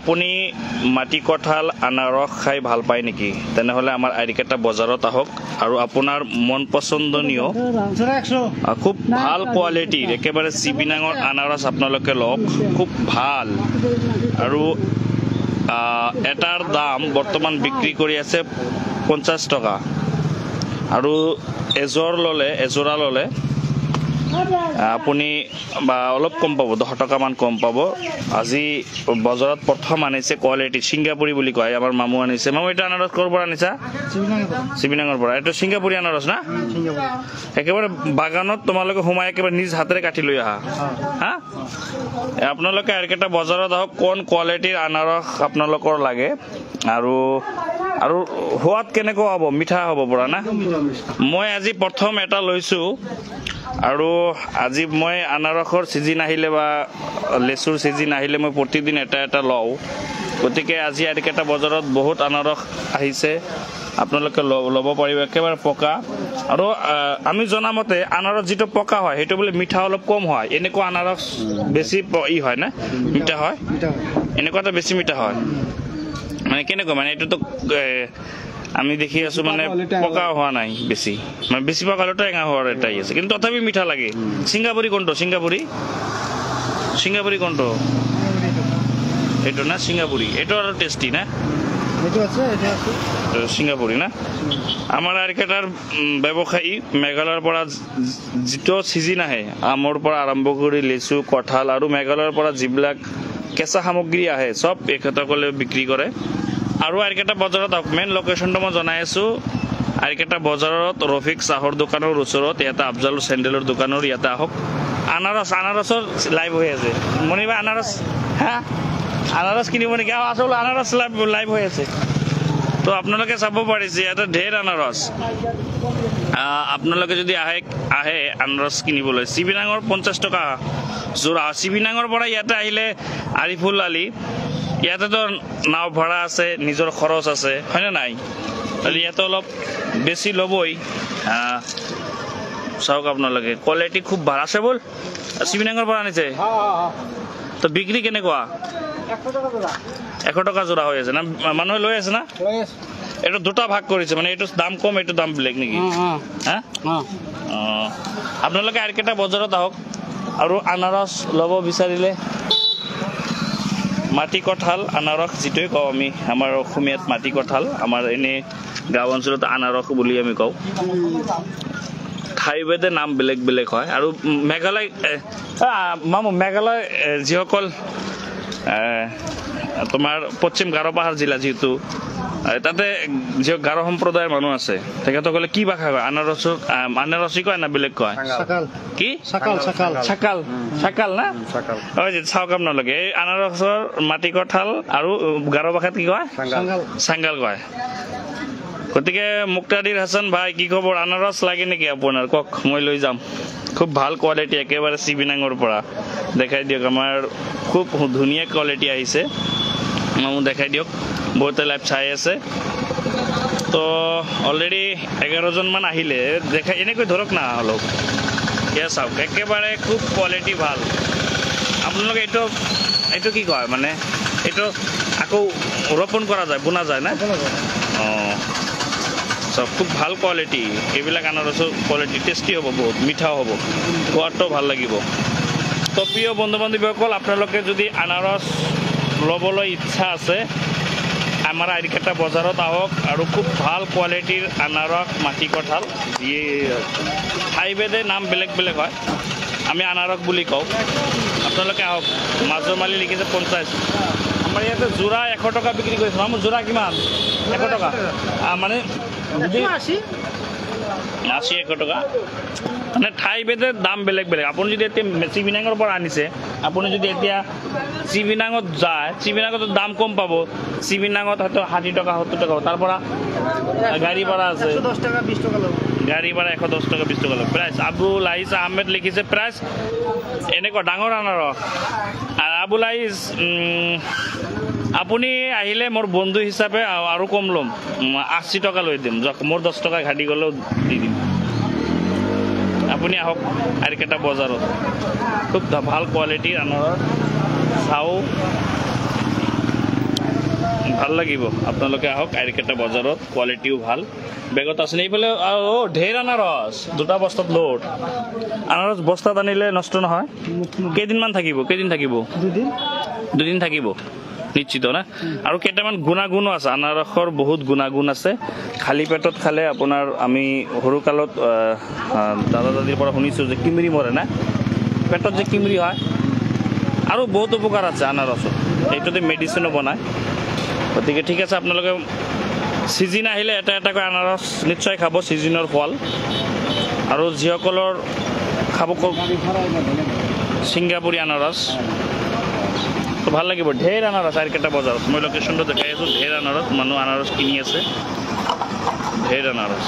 আপুনি মাটি কঁঠাল আনাৰস খাই ভাল পায় নেকি? তেনেহলে আমাৰ আইৰিকেটা বজাৰত আহক আৰু আপোনাৰ মন পছন্দনীয় খুব ভাল কোৱালিটিৰ একেবাৰে চিবিনাঙৰ আনাৰস আপোনালোকে লওক। খুব ভাল আৰু এটাৰ দাম বৰ্তমান বিক্ৰী কৰি আছে 50 টকা আৰু এজোৰা ললে আপুনি বা অলপ কম পাব, 10 টকা মান কম পাব। আজি বজাৰত প্ৰথম আনিছে কোৱালিটি সিংগাপুৰী বুলি কয়, আমাৰ মামু আনিছে। মামু এটা আনাৰস ক'ৰ পৰা আনিছা? চিবিনাঙৰ পৰা। এইটো সিংগাপুৰী আনাৰস না? একেবাৰে বাগানত তোমালোকে সোমাই একেবাৰে নিজ হাতেৰে কাটি লৈ আহা হা? আপোনালোকে আইৰিকেটা বজাৰত আহক, কোন কোৱালিটিৰ আনাৰস আপোনালোকৰ লাগে আৰু সোৱাদ কেনেকুৱা হ'ব? মিঠা হ'ব পৰা না? মই আজি প্ৰথম এটা লৈছো আৰু আজি মই আনাৰসৰ সিজন আহিলে বা লেচুৰ সিজন আহিলে মই প্ৰতিদিন এটা লওঁ। গতিকে আজি আইৰিকেটা বজাৰত বহুত আনাৰস আহিছে, আপোনালোকে ল'ব পাৰিব। একেবাৰে পকা আৰু আমি জনামতে আনাৰস যিটো পকা হয় সেইটো বোলে মিঠা অলপ কম হয়। এনেকুৱা আনাৰস বেছি হয় না? মিঠা হয়? এনেকুৱাটা বেছি মিঠা হয় মানে কেনেকুৱা? মানে এইটোতো আমি দেখি আছো মানে পকা হোৱা নাই, বেছি মানে বেছি পকা হলেতো এঙা হোৱাৰ এটাই আছে, কিন্তু তথাপি মিঠা লাগে। সিংগাপুৰী কোনটো? সিংগাপুৰী কোনটো? এইটো না সিংগাপুৰী? এইটো আৰু টেষ্টি না? সিংগাপুৰী না? আমাৰ আইৰিকেটাৰ ব্যৱসায়ী মেঘালয়ৰ পৰা যিটো সিজন আহে, আমৰ পৰা আৰম্ভ কৰি লেচু কঁঠাল আৰু মেঘালয়ৰ পৰা যিবিলাক কেঁচা সামগ্ৰী আহে চব এখেতসকলে বিক্ৰী কৰে। আৰু আইৰিকেটা বজাৰত মেইন লোকেশ্যনটো মই জনাই আছো। আইৰিকেটা বজাৰত ৰফিক চাহৰ দোকানৰ ওচৰত, ইয়াতে আফজাল চেণ্ডেলৰ দোকানৰ ইয়াতে আহক। আনাৰসৰ লাইভ হৈ আছে। মনিবা আনাৰস হা? আনাৰস কিনিব নেকি? আচলতে আনাৰস লাইভ হৈ আছে, তো আপোনালোকে চাব পাৰিছে ইয়াতে ঢেৰ আনাৰস। আপোনালোকে যদি আহে আনাৰস কিনিবলৈ, চিবিনাঙৰ 50 টকা যোৰা। চিবিনাঙৰ পৰা ইয়াতে আহিলে আৰিফুল আলি, ইয়াতেতো নাও ভাড়া আছে, নিজৰ খৰচ আছে, হয়নে নাই? ইয়াতে অলপ বেছি ল'বই। চাওক আপোনালোকে কোৱালিটি খুব ভাল আছে। বল চিবিনাঙৰ পৰা আনিছে তো বিক্ৰী কেনেকুৱা? 100 টকা যোৰা হৈ আছে না? মানুহে লৈ আছে না? এইটো দুটা ভাগ কৰিছে, মানে এইটো দাম কম, এইটো দাম বেলেগ নেকি? হা? আপোনালোকে আইৰিকেটা বজাৰত আহক আৰু আনাৰস ল'ব বিচাৰিলে মাটি কঁঠাল আনাৰস যিটোৱে কওঁ আমি, আমাৰ অসমীয়াত মাটি কঁঠাল, আমাৰ এনে গাঁও অঞ্চলত আনাৰস বুলি আমি কওঁ। ঠাইভেদে নাম বেলেগ বেলেগ হয়। আৰু মেঘালয় মেঘালয় যিসকল তোমাৰ পশ্চিম গাৰো পাহাৰ জিলা, যিহেতু তাতে যি গাৰো সম্প্ৰদায়ৰ মানুহ আছে, তেখেতসকলে কি ভাষা কয়? আনাৰসী কয় না বেলেগ কয়? কি চাকাল না? চাওক আপোনালোকে, এই আনাৰসৰ মাটি কঁঠাল আৰু গাৰো ভাষাত কি কয়? চাংগাল কয়। গতিকে মুক্তাদিৰ হাছান ভাই, কি খবৰ? আনাৰস লাগে নেকি আপোনাৰ? কওক, মই লৈ যাম। খুব ভাল কোৱালিটি, একেবাৰে চিবিনাঙৰ পৰা। দেখাই দিয়ক, আমাৰ খুব ধুনীয়া কোৱালিটি আহিছে। মোক দেখাই দিয়ক, বহুতে লাইভ চাই আছে। তো অলৰেডি 11জন মান আহিলে। দেখাই এনেকৈ ধৰক না অলপ, এয়া চাওক, একেবাৰে খুব কোৱালিটি ভাল। আপোনালোকে এইটো কি কয়, মানে এইটো আকৌ ৰোপণ কৰা যায়, বোনা যায় না? চব খুব ভাল কোৱালিটি। এইবিলাক আনাৰসৰ কোৱালিটি টেষ্টি হ'ব, বহুত মিঠাও হ'ব, সোৱাদটো ভাল লাগিব। তো প্ৰিয় বন্ধু বান্ধৱীসকল, আপোনালোকে যদি আনাৰস ল'বলৈ ইচ্ছা আছে, আমাৰ আইৰিকেটা বজাৰত আহক আৰু খুব ভাল কোৱালিটিৰ আনাৰস মাটি কঁঠাল, যি ঠাইভেদে নাম বেলেগ বেলেগ হয়, আমি আনাৰস বুলি কওঁ। আপোনালোকে আহক। মাজমালি লিখিছে 50। আমাৰ ইয়াতে যোৰা 100 টকা বিক্ৰী কৰিছোঁ। মোৰ যোৰা কিমান? 100 টকা মানে 80 100 টকা, মানে ঠাইভেদে দাম বেলেগ বেলেগ। আপুনি যদি এতিয়া চিবিনাঙৰ পৰা আনিছে, আপুনি যদি এতিয়া চিবিনাঙত যায়, চিবিনাঙত দাম কম পাব। চিবিনাঙত হয়তো 60 টকা 70 টকা, তাৰ পৰা গাড়ী ভাড়া আছে, 110 টকা 20 টকা ল'ব। গাড়ী ভাড়া 110 টকা 20 টকা ল'ব। প্ৰাইচ আবুল আহিছ আহমেদ লিখিছে, প্ৰাইচ এনেকুৱা ডাঙৰ আনাৰস। আবুল আহিছ, আপুনি আহিলে মোৰ বন্ধু হিচাপে আৰু কম ল'ম, 80 টকা লৈ দিম। মোৰ 10 টকা ঘাটি গ'লেও দি দিম। আপুনি আহক আইৰিকেটা বজাৰত, খুব ভাল কোৱালিটিৰ আনাৰস চাও। ভাল লাগিব আপোনালোকে আহক আইৰিকেটা বজাৰত কোৱালিটিও ভাল বেগত আছে এইফালে ঢেৰ আনাৰস দুটা বস্তাত লোড আনাৰস বস্তাত আনিলে নষ্ট নহয় কেইদিনমান থাকিব দুদিন থাকিব নিশ্চিত না আৰু কেইটামান গুণাগুণো আছে আনাৰসৰ বহুত গুণাগুণ আছে খালী পেটত খালে আপোনাৰ আমি সৰুকালত দাদা দাদিৰ পৰা শুনিছোঁ যে কিমৰি মৰে না পেটত যে কিমৰি হয় আৰু বহুত উপকাৰ আছে আনাৰসত এইটোতে মেডিচিনো বনায় গতিকে ঠিক আছে আপোনালোকে চিজন আহিলে এটা এটাকৈ আনাৰস নিশ্চয় খাব চিজনৰ ফল আৰু যিসকলৰ খাব ছিংগাপুৰী আনাৰস ভাল লাগিব ঢেৰ আনাৰস আইৰিকেটা বজাৰত মই লোকেশ্যনটো দেখাই আছোঁ ঢেৰ আনাৰস মানুহ আনাৰস কিনি আছে ঢেৰ আনাৰস